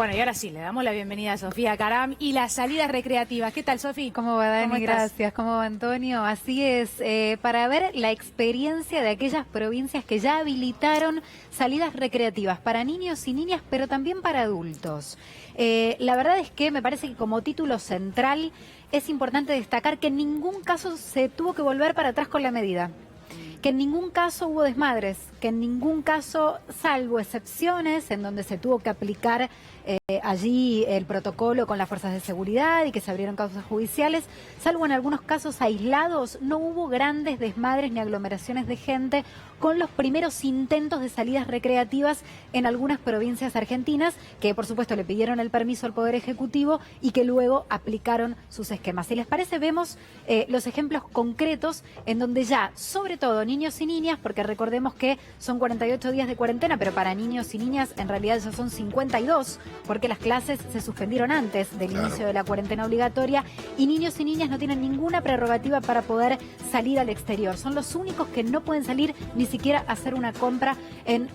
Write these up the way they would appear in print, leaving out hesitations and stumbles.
Bueno, y ahora sí, le damos la bienvenida a Sofía Caram y las salidas recreativas. ¿Qué tal, Sofía? ¿Cómo va, Dani? Gracias. ¿Cómo va, Antonio? Así es, para ver la experiencia de aquellas provincias que ya habilitaron salidas recreativas para niños y niñas, pero también para adultos. La verdad es que me parece que como título central es importante destacar que en ningún caso se tuvo que volver para atrás con la medida. Que en ningún caso hubo desmadres, que en ningún caso, salvo excepciones en donde se tuvo que aplicar allí el protocolo con las fuerzas de seguridad y que se abrieron causas judiciales, salvo en algunos casos aislados, no hubo grandes desmadres ni aglomeraciones de gente con los primeros intentos de salidas recreativas en algunas provincias argentinas, que por supuesto le pidieron el permiso al Poder Ejecutivo y que luego aplicaron sus esquemas. Si les parece, vemos los ejemplos concretos en donde ya, sobre todo niños y niñas, porque recordemos que son 48 días de cuarentena, pero para niños y niñas en realidad esos son 52, porque las clases se suspendieron antes del inicio de la cuarentena obligatoria y niños y niñas no tienen ninguna prerrogativa para poder salir al exterior. Son los únicos que no pueden salir ni siquiera a hacer una compra en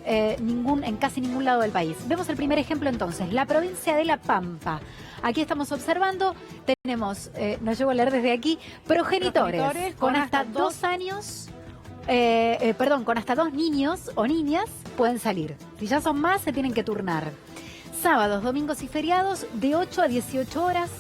casi ningún lado del país. Vemos el primer ejemplo entonces, la provincia de La Pampa. Aquí estamos observando, tenemos, no llego a leer desde aquí, progenitores con hasta 2 años... con hasta 2 niños o niñas pueden salir. Si ya son más, se tienen que turnar. Sábados, domingos y feriados de 8 a 18 horas,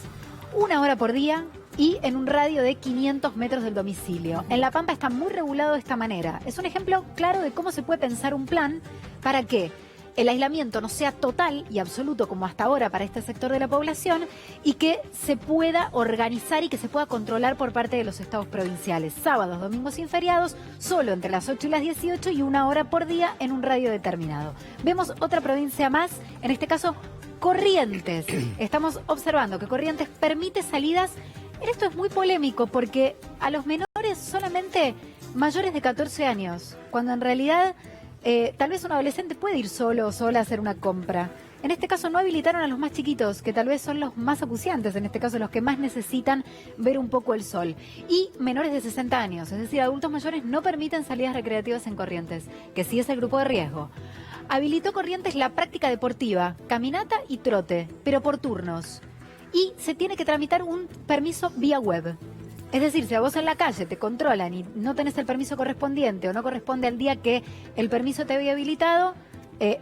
1 hora por día y en un radio de 500 metros del domicilio. En La Pampa está muy regulado de esta manera. Es un ejemplo claro de cómo se puede pensar un plan para que el aislamiento no sea total y absoluto como hasta ahora para este sector de la población y que se pueda organizar y que se pueda controlar por parte de los estados provinciales. Sábados, domingos y feriados, solo entre las 8 y las 18 y 1 hora por día en un radio determinado. Vemos otra provincia más, en este caso Corrientes. Estamos observando que Corrientes permite salidas. Esto es muy polémico porque a los menores solamente mayores de 14 años, cuando en realidad... tal vez un adolescente puede ir solo o sola a hacer una compra. En este caso no habilitaron a los más chiquitos, que tal vez son los más acuciantes, en este caso los que más necesitan ver un poco el sol. Y menores de 60 años, es decir, adultos mayores no permiten salidas recreativas en Corrientes, que sí es el grupo de riesgo. Habilitó Corrientes la práctica deportiva, caminata y trote, pero por turnos. Y se tiene que tramitar un permiso vía web. Es decir, si a vos en la calle te controlan y no tenés el permiso correspondiente o no corresponde al día que el permiso te había habilitado,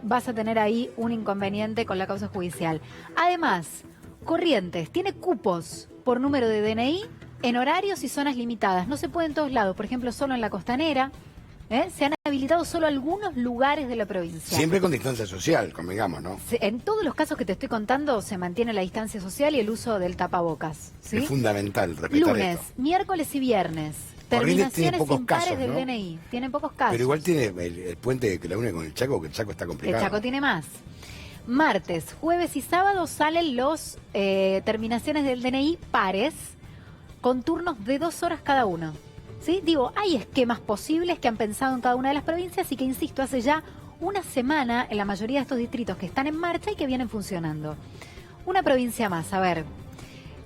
vas a tener ahí un inconveniente con la causa judicial. Además, Corrientes tiene cupos por número de DNI en horarios y zonas limitadas. No se puede en todos lados, por ejemplo, solo en la costanera. Se han habilitado solo algunos lugares de la provincia. Siempre con distancia social, convengamos, ¿no? En todos los casos que te estoy contando se mantiene la distancia social y el uso del tapabocas, ¿sí? Es fundamental respetar lunes, esto. miércoles y viernes. Corrientes tiene Terminaciones pocos impares casos, del ¿no? DNI. Tienen pocos casos. Pero igual tiene el puente que la une con el Chaco, que el Chaco está complicado. El Chaco tiene más. Martes, jueves y sábado salen los terminaciones del DNI pares con turnos de 2 horas cada uno. ¿Sí? Digo, hay esquemas posibles que han pensado en cada una de las provincias y que, insisto, hace ya una semana en la mayoría de estos distritos que están en marcha y que vienen funcionando. Una provincia más, a ver.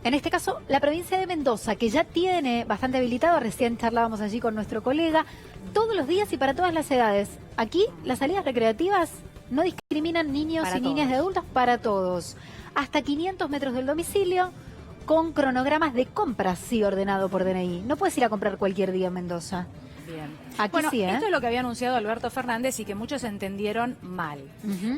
En este caso, la provincia de Mendoza, que ya tiene bastante habilitado, recién charlábamos allí con nuestro colega, todos los días y para todas las edades. Aquí las salidas recreativas no discriminan niños y niñas de adultos, para todos. Hasta 500 metros del domicilio, con cronogramas de compras, sí, ordenado por DNI. No puedes ir a comprar cualquier día en Mendoza. Bien. Aquí bueno, sí, esto es lo que había anunciado Alberto Fernández y que muchos entendieron mal.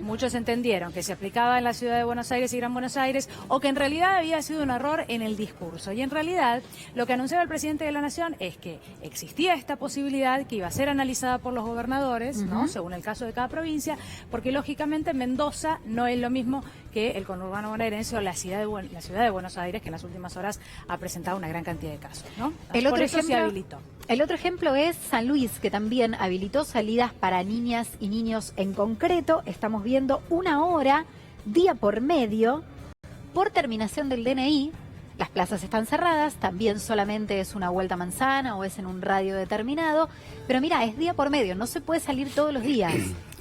Muchos entendieron que se aplicaba en la ciudad de Buenos Aires y Gran Buenos Aires o que en realidad había sido un error en el discurso. Y en realidad lo que anunciaba el presidente de la Nación es que existía esta posibilidad que iba a ser analizada por los gobernadores, ¿no? Según el caso de cada provincia, porque lógicamente Mendoza no es lo mismo que el conurbano bonaerense o la ciudad de Buenos Aires, que en las últimas horas ha presentado una gran cantidad de casos, ¿no? Por eso se habilitó. El otro ejemplo es San Luis, que también habilitó salidas para niñas y niños en concreto. Estamos viendo 1 hora, día por medio, por terminación del DNI. Las plazas están cerradas, también solamente es una vuelta a manzana o es en un radio determinado. Pero mira, es día por medio, no se puede salir todos los días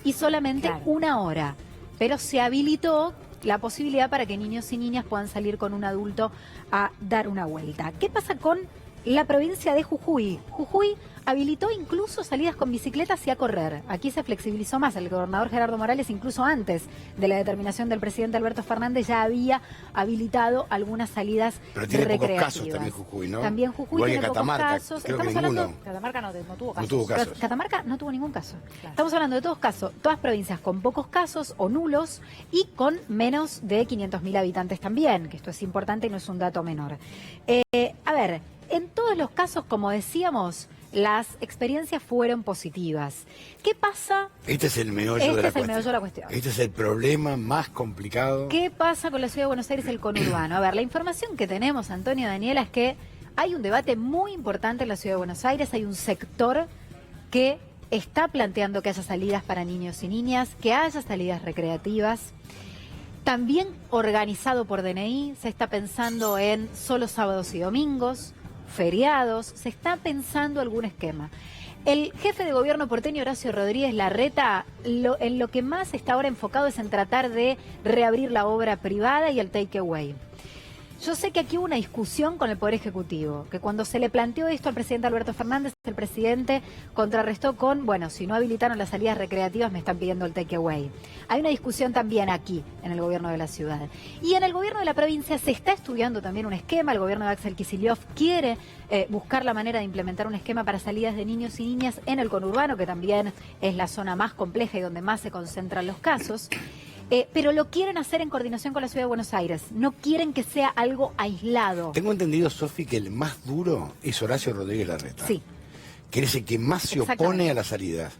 y solamente 1 hora. Pero se habilitó la posibilidad para que niños y niñas puedan salir con un adulto a dar una vuelta. ¿Qué pasa con la provincia de Jujuy. Jujuy habilitó incluso salidas con bicicletas y a correr. Aquí se flexibilizó más. El gobernador Gerardo Morales, incluso antes de la determinación del presidente Alberto Fernández, ya había habilitado algunas salidas Pero tiene recreativas. pocos casos también Jujuy, ¿no? También Jujuy Igual tiene que Catamarca, pocos casos. creo que Estamos hablando... ninguno. Catamarca no tuvo casos. No tuvo casos. Catamarca no tuvo ningún caso. Claro. Estamos hablando de todos casos, todas provincias con pocos casos o nulos y con menos de 500.000 habitantes también, que esto es importante y no es un dato menor. A ver, en todos los casos, como decíamos, las experiencias fueron positivas. ¿Qué pasa? Este es el meollo Este de la es el cuestión. meollo de la cuestión. Este es el problema más complicado. ¿Qué pasa con la ciudad de Buenos Aires, el conurbano? A ver, la información que tenemos, Antonio, Daniela, es que hay un debate muy importante en la ciudad de Buenos Aires, hay un sector que está planteando que haya salidas para niños y niñas, que haya salidas recreativas. También organizado por DNI, se está pensando en solo sábados y domingos, feriados, se está pensando algún esquema. El jefe de gobierno porteño, Horacio Rodríguez Larreta, en lo que más está ahora enfocado es en tratar de reabrir la obra privada y el takeaway. Yo sé que aquí hubo una discusión con el Poder Ejecutivo, que cuando se le planteó esto al presidente Alberto Fernández, el presidente contrarrestó con, bueno, si no habilitaron las salidas recreativas me están pidiendo el takeaway. Hay una discusión también aquí, en el gobierno de la ciudad. Y en el gobierno de la provincia se está estudiando también un esquema, el gobierno de Axel Kicillof quiere buscar la manera de implementar un esquema para salidas de niños y niñas en el conurbano, que también es la zona más compleja y donde más se concentran los casos. Pero lo quieren hacer en coordinación con la Ciudad de Buenos Aires. No quieren que sea algo aislado. Tengo entendido, Sofi, que el más duro es Horacio Rodríguez Larreta. Sí. Que es el que más se opone a las salidas.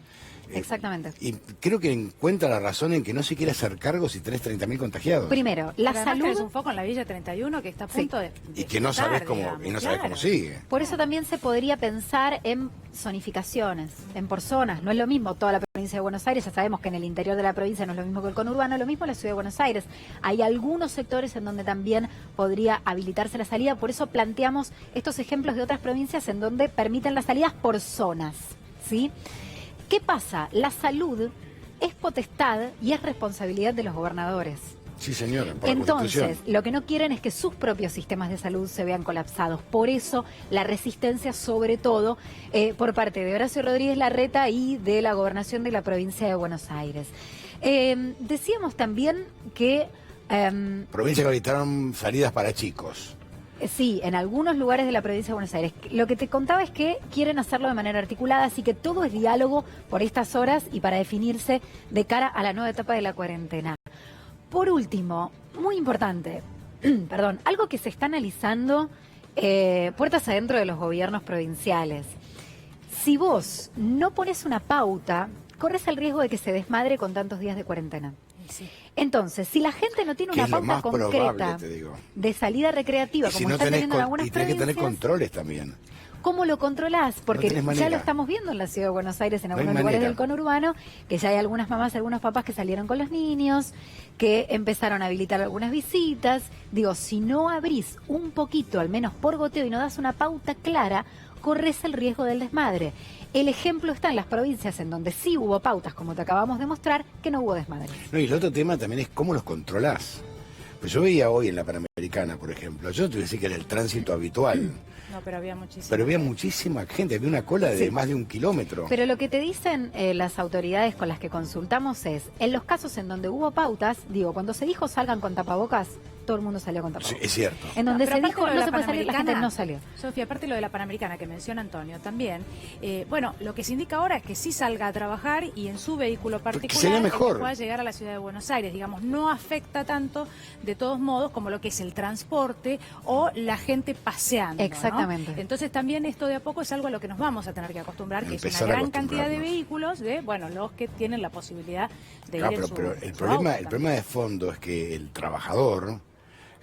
Exactamente. Y creo que encuentra la razón en que no se quiere hacer cargo si tenés 30.000 contagiados. Primero, la Además, salud... tenés un foco en la Villa 31 que está a punto de Y que no sabes cómo, digamos, y no sabes claro. cómo sigue. Por eso también se podría pensar en zonificaciones, en por zonas. No es lo mismo toda la provincia de Buenos Aires, ya sabemos que en el interior de la provincia no es lo mismo que el conurbano, lo mismo la ciudad de Buenos Aires. Hay algunos sectores en donde también podría habilitarse la salida, por eso planteamos estos ejemplos de otras provincias en donde permiten las salidas por zonas, ¿sí? ¿Qué pasa? La salud es potestad y es responsabilidad de los gobernadores. Sí, señora, por la Entonces, Constitución. lo que no quieren es que sus propios sistemas de salud se vean colapsados. Por eso, la resistencia, sobre todo, por parte de Horacio Rodríguez Larreta y de la gobernación de la provincia de Buenos Aires. Decíamos también que... Provincia que habilitaron salidas para chicos. Sí, en algunos lugares de la provincia de Buenos Aires. Lo que te contaba es que quieren hacerlo de manera articulada, así que todo es diálogo por estas horas y para definirse de cara a la nueva etapa de la cuarentena. Por último, muy importante, perdón, algo que se está analizando puertas adentro de los gobiernos provinciales. Si vos no pones una pauta, corres el riesgo de que se desmadre con tantos días de cuarentena. Sí. Entonces, si la gente no tiene Que una es lo pauta más probable, concreta te digo. de salida recreativa, Y si como no están tenés teniendo en algunas y tenés que tener provincias, controles también. ¿cómo lo controlás? Porque tenés ya manera. lo estamos viendo en la ciudad de Buenos Aires, en No hay algunos lugares manera. del conurbano, que ya hay algunas mamás, algunos papás que salieron con los niños, que empezaron a habilitar algunas visitas. Digo, si no abrís un poquito, al menos por goteo, y no das una pauta clara, corres el riesgo del desmadre. El ejemplo está en las provincias en donde sí hubo pautas, como te acabamos de mostrar, que no hubo desmadre. No, y el otro tema también es cómo los controlás. Pues yo veía hoy en la Panamericana, por ejemplo, yo te voy a decir que era el tránsito habitual, No, pero había muchísimo. pero había muchísima gente, había una cola de Sí. más de 1 kilómetro. Pero lo que te dicen las autoridades con las que consultamos es, en los casos en donde hubo pautas, digo, cuando se dijo salgan con tapabocas, todo el mundo salió con Sí, tapabocas. es cierto. En donde Pero se aparte dijo lo de no se la puede salir, la gente Panamericana, no salió. Sofía, aparte lo de la Panamericana que menciona Antonio también, bueno, lo que se indica ahora es que sí salga a trabajar y en su vehículo particular sería el mejor. que pueda llegar a la ciudad de Buenos Aires, digamos, no afecta tanto de todos modos como lo que es el transporte o la gente paseando, ¿no? Exactamente. Entonces también esto de a poco es algo a lo que nos vamos a tener que acostumbrar, que es Empezar una a gran cantidad de acostumbrarnos. vehículos de, bueno, los que tienen la posibilidad de Claro, ir en pero su el su problema, auto el problema de fondo es que el trabajador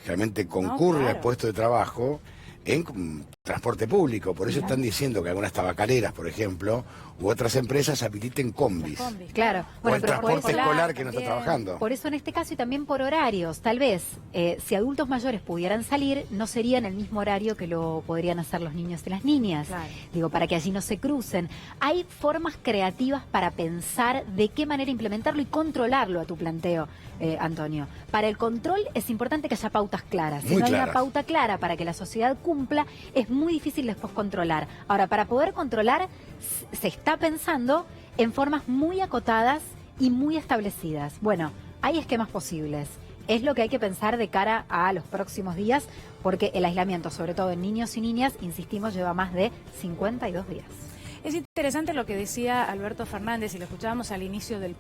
realmente concurre claro. al puesto de trabajo en transporte público. Por eso Claro. están diciendo que algunas tabacaleras, por ejemplo, u otras empresas habiliten combis. combis. Claro. O el pero por transporte eso- escolar que no está también. trabajando. Por eso en este caso y también por horarios, tal vez si adultos mayores pudieran salir, no sería en el mismo horario que lo podrían hacer los niños y las niñas. Claro. Digo, para que allí no se crucen. Hay formas creativas para pensar de qué manera implementarlo y controlarlo a tu planteo, Antonio. Para el control es importante que haya pautas claras. Si Muy no hay una claras. pauta clara para que la sociedad cumpla, es muy difícil después controlar. Ahora, para poder controlar, se está pensando en formas muy acotadas y muy establecidas. Bueno, hay esquemas posibles. Es lo que hay que pensar de cara a los próximos días, porque el aislamiento, sobre todo en niños y niñas, insistimos, lleva más de 52 días. Es interesante lo que decía Alberto Fernández, y lo escuchábamos al inicio del